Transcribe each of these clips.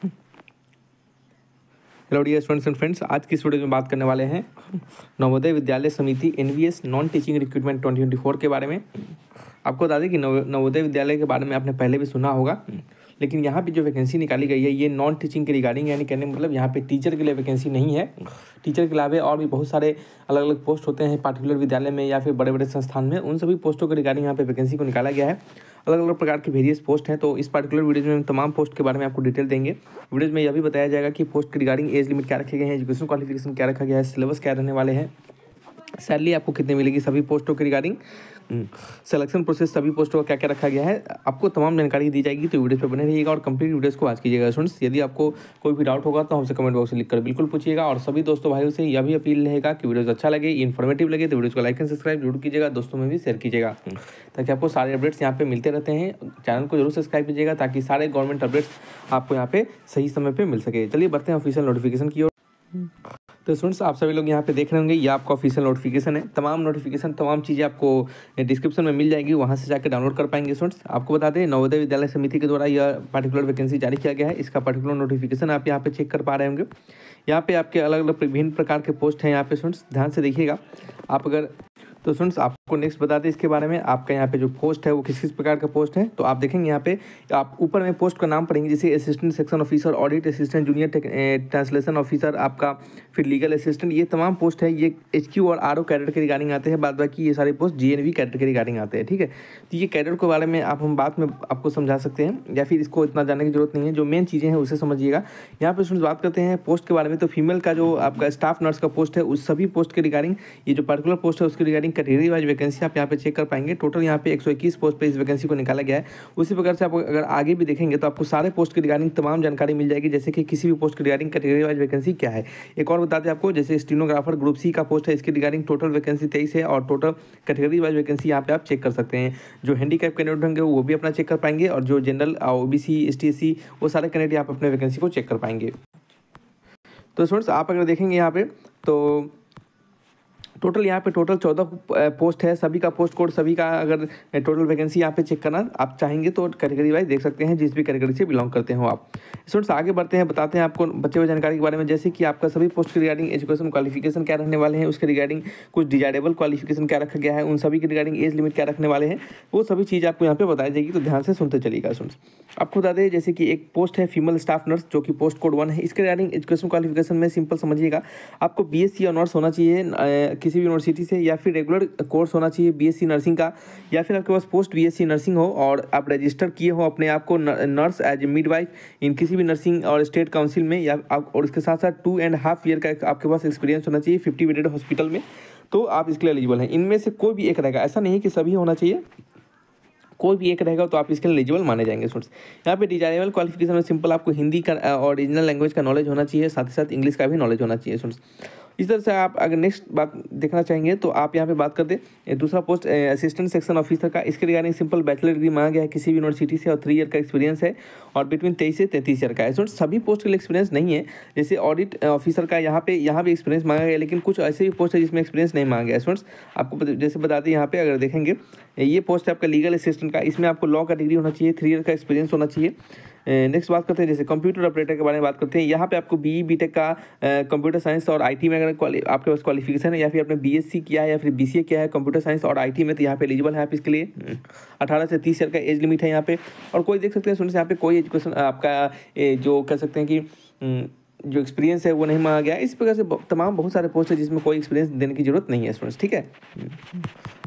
Hello dear students and friends, आज की इस वीडियो में बात करने वाले हैं नवोदय विद्यालय समिति एनवीएस नॉन टीचिंग रिक्रूटमेंट 2024 के बारे में। आपको बता दें कि नवोदय विद्यालय के बारे में आपने पहले भी सुना होगा, लेकिन यहाँ पे जो वैकेंसी निकाली गई है ये नॉन टीचिंग के रिगार्डिंग, यानी कहने मतलब यहाँ पे टीचर के लिए वैकेंसी नहीं है। टीचर के अलावा और भी बहुत सारे अलग अलग पोस्ट होते हैं पार्टिकुलर विद्यालय में या फिर बड़े बड़े संस्थान में, उन सभी पोस्टों के रिगार्डिंग यहाँ पे वैकेंसी को निकाला गया है। अलग अलग प्रकार के वेरियस पोस्ट हैं, तो इस पार्टिकुलर वीडियो में हम तमाम पोस्ट के बारे में आपको डिटेल देंगे। वीडियो में यह भी बताया जाएगा कि पोस्ट के रिगार्डिंग एज लिमिट क्या रखे गए हैं, एजुकेशन क्वालिफिकेशन क्या रखा गया है, सिलेबस क्या रहने वाले हैं, सैलरी आपको कितनी मिलेगी, सभी पोस्टों के रिगार्डिंग सिलेक्शन प्रोसेस, सभी पोस्टों का क्या क्या रखा गया है, आपको तमाम जानकारी दी जाएगी। तो वीडियो पे बने रहिएगा और कंप्लीट वीडियोस को वॉच कीजिएगा। स्टूडेंट्स, यदि आपको कोई भी डाउट होगा तो हमसे कमेंट बॉक्स में लिखकर बिल्कुल पूछिएगा। और सभी दोस्तों भाइयों से यह भी अपील रहेगा कि वीडियोस अच्छा लगे, इन्फॉर्मेटिव लगे तो वीडियोस को लाइक एंड सब्सक्राइब जरूर कीजिएगा, दोस्तों में भी शेयर कीजिएगा ताकि आपको सारे अपडेट्स यहाँ पे मिलते रहते हैं। चैनल को जरूर सब्सक्राइब कीजिएगा ताकि सारे गवर्नमेंट अपडेट्स आपको यहाँ पे सही समय पर मिल सके। चलिए बढ़ते हैं ऑफिशियल नोटिफिकेशन की ओर। तो स्टूडेंट्स, आप सभी लोग यहाँ पे देख रहे होंगे, ये आपका ऑफिशियल नोटिफिकेशन है। तमाम नोटिफिकेशन, तमाम चीज़ें आपको डिस्क्रिप्शन में मिल जाएगी, वहाँ से जाकर डाउनलोड कर पाएंगे। स्टूडेंट्स, आपको बता दें नवोदय विद्यालय समिति के द्वारा यह पार्टिकुलर वैकेंसी जारी किया गया है। इसका पार्टिकुलर नोटिफिकेशन आप यहाँ पे चेक कर पा रहे होंगे। यहाँ पे आपके अलग अलग विभिन्न प्रकार के पोस्ट हैं। यहाँ पे स्टूडेंट्स ध्यान से देखिएगा। आप अगर तो स्टूडेंट्स आपको नेक्स्ट बताते हैं इसके बारे में, आपका यहाँ पे जो पोस्ट है वो किस किस प्रकार का पोस्ट है। तो आप देखेंगे यहाँ पे आप ऊपर में पोस्ट का नाम पढ़ेंगे, जैसे assistant section officer, audit assistant, junior translation officer, आपका फिर लीगल असिस्टेंट, ये तमाम पोस्ट है। ये HQ और RO कैडर के रिगार्डिंग आते हैं। बाद बाकी ये सारे पोस्ट GNV कैडर के रिगार्डिंग आते हैं। ठीक है, तो ये कैडर के बारे में हम बात में आपको समझा सकते हैं या फिर इसको इतना जानने की जरूरत नहीं है। जो मेन चीज़ें हैं उसे समझिएगा। यहाँ पे स्टूडेंट्स बात करते हैं पोस्ट के बारे में, तो फीमेल का जो आपका स्टाफ नर्स का पोस्ट है उस सभी पोस्ट के रिगार्डिंग, ये जो पर्टिकुलर पोस्ट है उसके रिगार्डिंग कैटेगरी वाइज वैकेंसी आप यहाँ पे चेक कर पाएंगे। टोटल यहाँ पे 121 पोस्ट पे इस वैकेंसी को निकाला गया है। उसी प्रकार से आप अगर आगे भी देखेंगे तो आपको सारे पोस्ट के रिगार्डिंग तमाम जानकारी मिल जाएगी, जैसे कि किसी भी पोस्ट के रिगार्डिंग कैटेगरी वाइज वैकेंसी क्या है। एक और बता दें आपको, जैसे स्टेनोग्राफर ग्रुप C का पोस्ट है, इसके रिगार्डिंग टोटल वैकेंसी 23 है और टोटल कैटेगरी वाइज वैकेंसी यहाँ पे आप चेक कर सकते हैं। जो हैंडीकैप कैंडिडेट होंगे वो भी अपना चेक कर पाएंगे, और जो जनरल OBC ST SC वो सारे कैंडिडेट यहाँ पे अपने वैकेंसी को चेक कर पाएंगे। तो स्टूडेंट्स, आप अगर देखेंगे यहाँ पे तो टोटल यहाँ पे टोटल 14 पोस्ट है। सभी का पोस्ट कोड, सभी का अगर टोटल वैकेंसी यहाँ पे चेक करना आप चाहेंगे तो कैटेगरी वाइज देख सकते हैं, जिस भी कैटेगरी से बिलोंग करते हो आप। स्टूडेंट्स, आगे बढ़ते हैं, बताते हैं आपको बचे हुए जानकारी के बारे में, जैसे कि आपका सभी पोस्ट के रिगार्डिंग एजुकेशन क्वालिफिकेशन क्या रहने वाले हैं, उसके रिगार्डिंग कुछ डिजायरेबल क्वालिफिकेशन क्या रखा गया है, उन सभी के रिगार्डिंग एज लिमिट क्या रखने वाले हैं, वो सभी चीज़ आपको यहाँ पे बताई जाएगी। तो ध्यान से सुनते चलिएगा। स्टूडेंट्स, आपको बता दें जैसे कि एक पोस्ट है फीमेल स्टाफ नर्स, जो कि पोस्ट कोड 1 है। इसके रिगार्डिंग एजुकेशन क्वालिफिकेशन में सिंपल समझिएगा, आपको BSc ऑनर्स होना चाहिए किसी भी यूनिवर्सिटी से, या फिर रेगुलर कोर्स होना चाहिए BSc नर्सिंग का, या फिर आपके पास पोस्ट BSc नर्सिंग हो और आप रजिस्टर किए हो अपने आप को नर्स एज ए मिडवाइफ इन किसी भी नर्सिंग और स्टेट काउंसिल में, या आप और इसके साथ साथ 2.5 ईयर का आपके पास एक्सपीरियंस होना चाहिए 50 बेडेड हॉस्पिटल में, तो आप इसके लिए एलिजिबल हैं। इनमें से कोई भी एक रहेगा, ऐसा नहीं है कि सभी होना चाहिए, कोई भी एक रहेगा तो आप इसके लिए एलिजिबल माने जाएंगे। स्टूडेंट्स, यहाँ पे डिजायरेबल क्वालिफिकेशन में सिंपल आपको हिंदी का ओरिजिनल लैंग्वेज का नॉलेज होना चाहिए, साथ ही साथ इंग्लिश का भी नॉलेज होना चाहिए। स्टूडेंट्स, इस तरह से आप अगर नेक्स्ट बात देखना चाहेंगे तो आप यहाँ पे बात करते हैं दूसरा पोस्ट असिस्टेंट सेक्शन ऑफिसर का। इसके रिगार्डिंग सिंपल बैचलर डिग्री मांगा गया है किसी भी यूनिवर्सिटी से, और 3 ईयर का एक्सपीरियंस है, और बिटवीन 23 से 33 ईयर का है। स्टूडेंट्स, सभी पोस्ट के लिए एक्सपीरियंस नहीं है, जैसे ऑडिट ऑफिसर का यहाँ भी एक्सपीरियंस मांगा गया, लेकिन कुछ ऐसे भी पोस्ट है जिसमें एक्सपीरियंस नहीं मांगा गया। स्टूडेंट्स, आपको जैसे बताते हैं यहाँ पे अगर देखेंगे, ये पोस्ट है आपका लीगल असिस्टेंट का, इसमें आपको लॉ का डिग्री होना चाहिए, 3 ईयर का एक्सपीरियंस होना चाहिए। नेक्स्ट बात करते हैं जैसे कंप्यूटर ऑपरेटर के बारे में बात करते हैं। यहाँ पे आपको BE BTech का कंप्यूटर साइंस और IT में अगर आपके पास क्वालिफिकेशन है, या फिर आपने BSc किया है या फिर BCA किया है कंप्यूटर साइंस और IT में, तो यहाँ पे एलिजिबल है आप इसके लिए। 18 से 30 ईयर का एज लिमिट है यहाँ पे। और कोई देख सकते हैं स्टूडेंट्स, यहाँ पे कोई एजुकेशन आपका जो कह सकते हैं कि जो एक्सपीरियंस है वो नहीं मांगा गया। इस प्रकार से तमाम बहुत सारे पोस्ट है जिसमें कोई एक्सपीरियंस देने की जरूरत नहीं है। स्टूडेंट्स, ठीक है।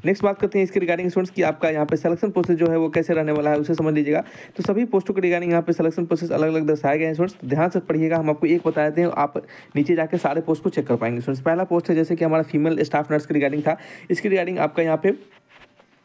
नेक्स्ट बात करते हैं इसके रिगार्डिंग स्टूडेंट्स की, आपका यहाँ पे सिलेक्शन प्रोसेस जो है वो कैसे रहने वाला है उसे समझ लीजिएगा। तो सभी पोस्टों के रिगार्डिंग यहाँ पे सिलेक्शन प्रोसेस अलग अलग दर्शाए गए हैं। स्टूडेंट्स, ध्यान से पढ़िएगा, हम आपको एक बता देते हैं, आप नीचे जाकर सारे पोस्ट को चेक कर पाएंगे। स्टूडेंट्स, पहला पोस्ट है जैसे कि हमारा फीमेल स्टाफ नर्स के रिगार्डिंग था। इसके रिगार्डिंग आपका यहाँ पे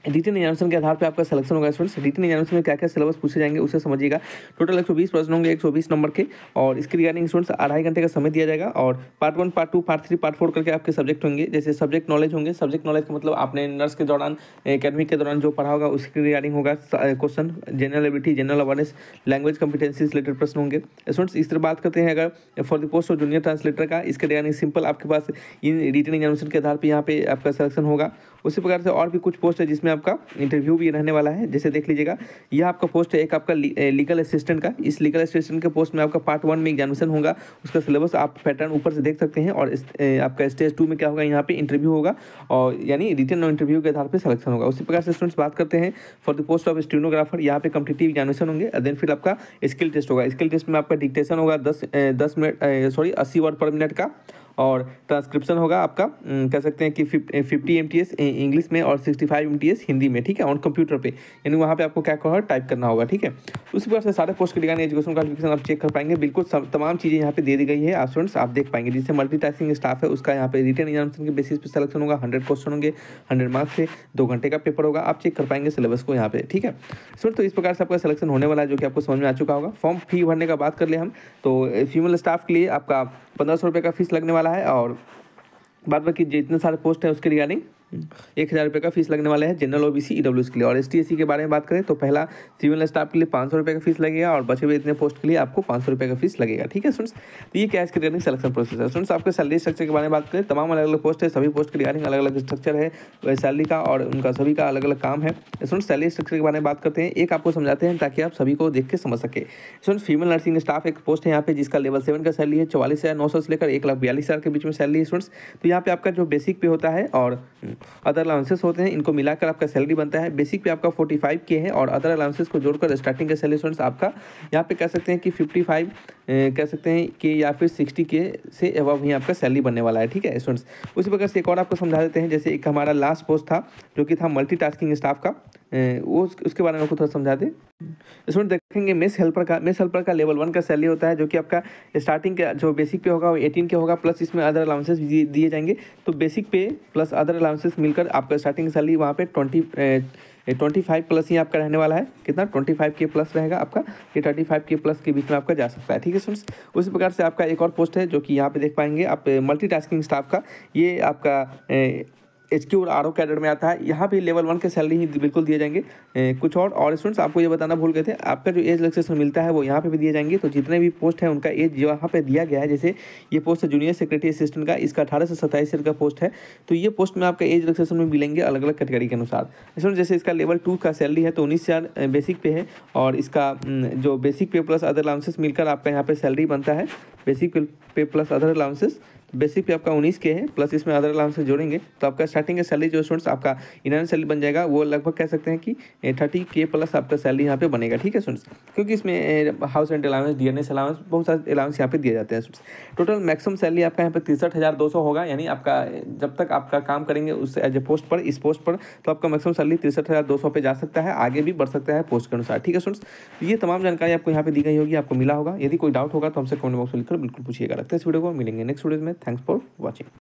रिटन एग्जामिनेशन के आधार पे आपका सिलेक्शन होगा। स्टूडेंट्स, रिटन एग्जामिनेशन में क्या क्या सिलेबस पूछे जाएंगे उसे समझिएगा। टोटल 120 प्रश्न होंगे 120 नंबर के, और इसके रिगार्डिंग स्टूडेंट्स 2.5 घंटे का समय दिया जाएगा। और पार्ट 1, पार्ट 2, पार्ट 3, पार्ट 4 करके आपके सब्जेक्ट होंगे। जैसे सब्जेक्ट नॉलेज होंगे, सब्जेक्ट नॉलेज का मतलब आपने नर्स के दौरान एकेडमिक के दौरान जो पढ़ा होगा उसके रिगार्डिंग होगा question. General ability, general awareness, language competency related प्रश्न होंगे। स्टूडेंट्स, इस तरह बात करते हैं अगर for the post of junior translator का, इसके रिगार्डिंग सिंपल आपके पास इन रिटन एग्जामिनेशन के आधार पर यहाँ पे आपका सिलेक्शन होगा। उसी प्रकार से और भी कुछ पोस्ट है जिसमें इसमें आपका इंटरव्यू भी रहने वाला है। जैसे देख लीजिएगा, यह आपका पोस्ट है एक आपका लीगल असिस्टेंट का। इस लीगल असिस्टेंट के पोस्ट में आपका पार्ट 1 में एग्जामिनेशन होगा, उसका सिलेबस आप पैटर्न ऊपर से देख सकते हैं। और आपका स्टेज 2 में क्या होगा, यहाँ पे इंटरव्यू होगा और यानी रिटन और इंटरव्यू के आधार पर सिलेक्शन होगा। उसी प्रकार से स्टूडेंट्स बात करते हैं for the post of stenographer, यहाँ पे कॉम्पिटिटिव एग्जामिनेशन होंगे। देन फिर आपका स्किल टेस्ट होगा। स्किल टेस्ट में आपका डिक्टेशन होगा 80 वर्ड पर मिनट का, और ट्रांसक्रिप्शन होगा आपका कह सकते हैं कि 50 MTS इंग्लिश में और 65 MTS हिंदी में, ठीक है, ऑन कंप्यूटर पे, यानी वहाँ पे आपको क्या कहा टाइप करना होगा, ठीक है। उसी प्रकार से सारे पोस्ट के रिगार्डिंग एजुकेशन क्वालिफिकेशन आप चेक कर पाएंगे। बिल्कुल तमाम चीज़ें यहाँ पे दे दी गई है, आप स्टूडेंट्स आप देख पाएंगे। जिससे मल्टीटास्किंग स्टाफ है उसका यहाँ पे रिटन एग्जामिनेशन के बेसिस पे सिलेक्शन होगा। 100 क्वेश्चन होंगे, 100 मार्क्स से 2 घंटे का पेपर होगा। आप चेक कर पाएंगे सिलेबस को यहाँ पे, ठीक है स्टूडेंट। तो इस प्रकार से आपका सिलेक्शन होने वाला है, जो कि आपको समझ में आ चुका होगा। फॉर्म फी भरने का बात कर ले हम, तो फीमेल स्टाफ के लिए आपका 1500 रुपये का फीस लगने वाला है, और बाद बाकी जितने सारे पोस्ट है उसके रिगार्डिंग 1000 रुपये का फीस लगने वाला है जनरल OBC EWS के लिए। और ST SC के बारे में बात करें तो पहला सिविल स्टाफ के लिए 500 रुपये का फीस लगेगा, और बचे हुए इतने पोस्ट के लिए आपको 500 रुपये का फीस लगेगा, ठीक है स्टूडेंट्स। तो ये क्या है इसके रिगार्डिंग सिलेक्शन प्रोसेस है। स्टूडेंट्स आपके सैलरी स्ट्रक्चर के बारे में बात करें, तमाम अलग अलग पोस्ट है, सभी पोस्ट के रिगार्डिंग अलग अलग स्ट्रक्चर है सैलरी का, और उनका सभी का अलग अलग काम है। स्टूडेंट्स सैलरी स्ट्रक्चर के बारे में बात करते हैं, एक आपको समझाते हैं ताकि आप सभी को देख के समझ सके। स्टूडेंट्स फीमेल नर्सिंग स्टाफ एक पोस्ट है यहाँ पे, जिसका लेवल 7 का सैलरी है 44,900 से लेकर 1,42,000 के बीच में सैलरी है स्टूडेंट्स। तो यहाँ पे आपका जो बेसिक पे होता है और अदर अलाउंसेस होते हैं, इनको मिलाकर आपका सैलरी बनता है। बेसिक पे आपका 45K है, और अदर अलाउंसेस को जोड़कर स्टार्टिंग का सैलरी स्टूडेंट्स आपका यहाँ पे कह सकते हैं कि 55 कह सकते हैं कि या फिर 60K से अबव ही आपका सैलरी बनने वाला है, ठीक है स्टूडेंट्स। उसी प्रकार से एक और आपको समझा देते हैं, जैसे एक हमारा लास्ट पोस्ट था जो कि था मल्टीटास्किंग स्टाफ का, वो उसके बारे में आपको थोड़ा समझा दें। स्टूडेंट देखेंगे मेस हेल्पर का लेवल 1 का सैलरी होता है, जो कि आपका स्टार्टिंग का जो बेसिक पे होगा वो 18K होगा, प्लस इसमें अदर अलाउंसेस दिए जाएंगे। तो बेसिक पे प्लस अदर अलाउंसेस मिलकर आपका स्टार्टिंग सैलरी वहाँ पे 25 प्लस ही आपका रहने वाला है। कितना 25K प्लस रहेगा आपका, ये 35K प्लस के बीच में आपका जा सकता है, ठीक है स्टूडेंट्स। उसी प्रकार से आपका एक और पोस्ट है जो कि यहाँ पे देख पाएंगे आप मल्टीटास्किंग स्टाफ का, ये आपका HQ और RO कैडर में आता है। यहाँ पे लेवल 1 के सैलरी ही बिल्कुल दिए जाएंगे। कुछ और स्टूडेंट्स आपको ये बताना भूल गए थे, आपका जो एज रिलैक्सेशन मिलता है वो यहाँ पे भी दिए जाएंगे। तो जितने भी पोस्ट है उनका एज यहाँ पे दिया गया है, जैसे ये पोस्ट है जूनियर सेक्रेटरी असिस्टेंट का, इसका 18 से 27 ईयर का पोस्ट है। तो ये पोस्ट में आपका एज रिलैक्सेशन में मिलेंगे अलग अलग कैटेगरी के अनुसार। स्टूडेंट जैसे इसका लेवल 2 का सैलरी है तो 19,000 बेसिक पे है, और इसका जो बेसिक पे प्लस अदर अलाउंसेस मिलकर आपका यहाँ पे सैलरी बनता है। बेसिक पे प्लस अदर अलाउंसेस, बेसिक पे आपका 19K है, प्लस इसमें अदर अलाउंसेस जोड़ेंगे तो आपका स्टार्टिंग का सैलरी जो स्टूडेंट्स आपका इनर सैलरी बन जाएगा वो लगभग कह सकते हैं कि 30K प्लस आपका सैलरी यहाँ पे बनेगा, ठीक है स्टूडेंट्स। क्योंकि इसमें house rent allowance, DNS allowance, बहुत सारे अलाउंस यहाँ पे दिए जाते हैं स्टूडेंट्स। टोटल मैक्सिमम सैलरी आपका यहाँ पे 63,200 होगा, यानी आपका जब तक आपका काम करेंगे उस एज ए पोस्ट पर, इस पोस्ट पर, तो आपका मैक्सिमम सैलरी 63,200 पे जा सकता है, आगे भी बढ़ सकता है पोस्ट के अनुसार, ठीक है स्टूडेंट्स। ये तमाम जानकारी आपको यहाँ पे दी गई होगी, आपको मिला होगा। यदि कोई डाउट होगा तो हमसे कमेंट बॉक्स में लिखकर बिल्कुल पूछिएगा। रखते हैं इस वीडियो को, मिलेंगे नेक्स्ट वीडियो में। Thanks for watching.